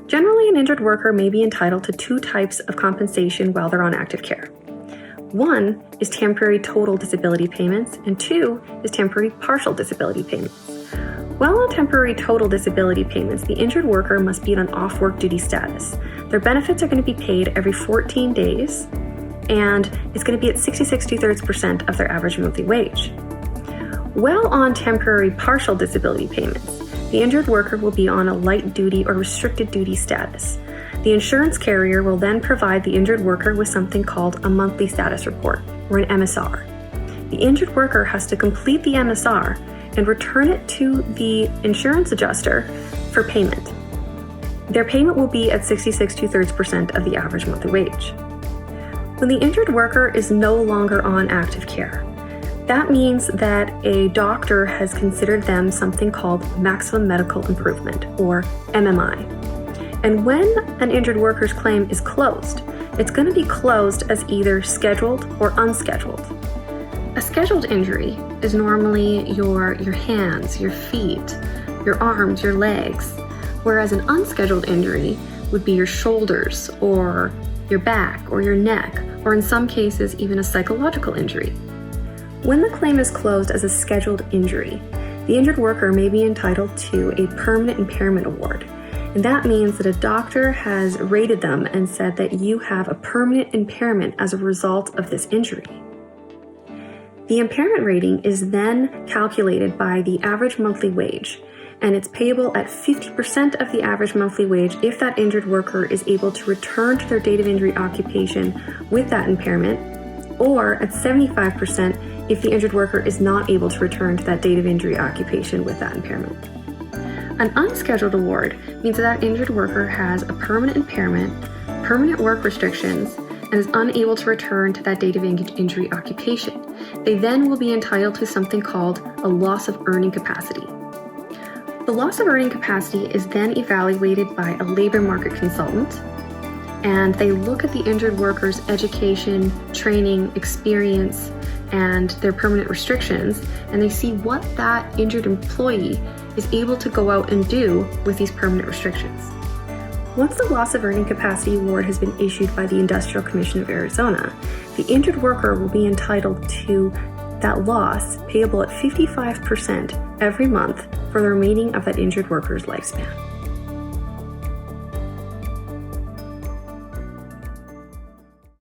Generally, an injured worker may be entitled to two types of compensation while they're on active care. One is temporary total disability payments, and two is temporary partial disability payments. While on temporary total disability payments, the injured worker must be on off-work duty status. Their benefits are going to be paid every 14 days, and it's going to be at 66 2/3% of their average monthly wage. While on temporary partial disability payments, the injured worker will be on a light duty or restricted duty status. The insurance carrier will then provide the injured worker with something called a monthly status report, or an MSR. The injured worker has to complete the MSR and return it to the insurance adjuster for payment. Their payment will be at 66 2/3% of the average monthly wage. When the injured worker is no longer on active care, that means that a doctor has considered them something called maximum medical improvement, or MMI. And when an injured worker's claim is closed, it's going to be closed as either scheduled or unscheduled. A scheduled injury is normally your hands, your feet, your arms, your legs, whereas an unscheduled injury would be your shoulders or your back or your neck, or in some cases even a psychological injury. When the claim is closed as a scheduled injury, the injured worker may be entitled to a permanent impairment award. And that means that a doctor has rated them and said that you have a permanent impairment as a result of this injury. The impairment rating is then calculated by the average monthly wage, and it's payable at 50% of the average monthly wage if that injured worker is able to return to their date of injury occupation with that impairment, or at 75% if the injured worker is not able to return to that date of injury occupation with that impairment. An unscheduled award means that injured worker has a permanent impairment, permanent work restrictions, and is unable to return to that date of injury occupation. They then will be entitled to something called a loss of earning capacity. The loss of earning capacity is then evaluated by a labor market consultant, and they look at the injured worker's education, training, experience, and their permanent restrictions, and they see what that injured employee is able to go out and do with these permanent restrictions. Once the loss of earning capacity award has been issued by the Industrial Commission of Arizona, the injured worker will be entitled to that loss payable at 55% every month for the remaining of that injured worker's lifespan.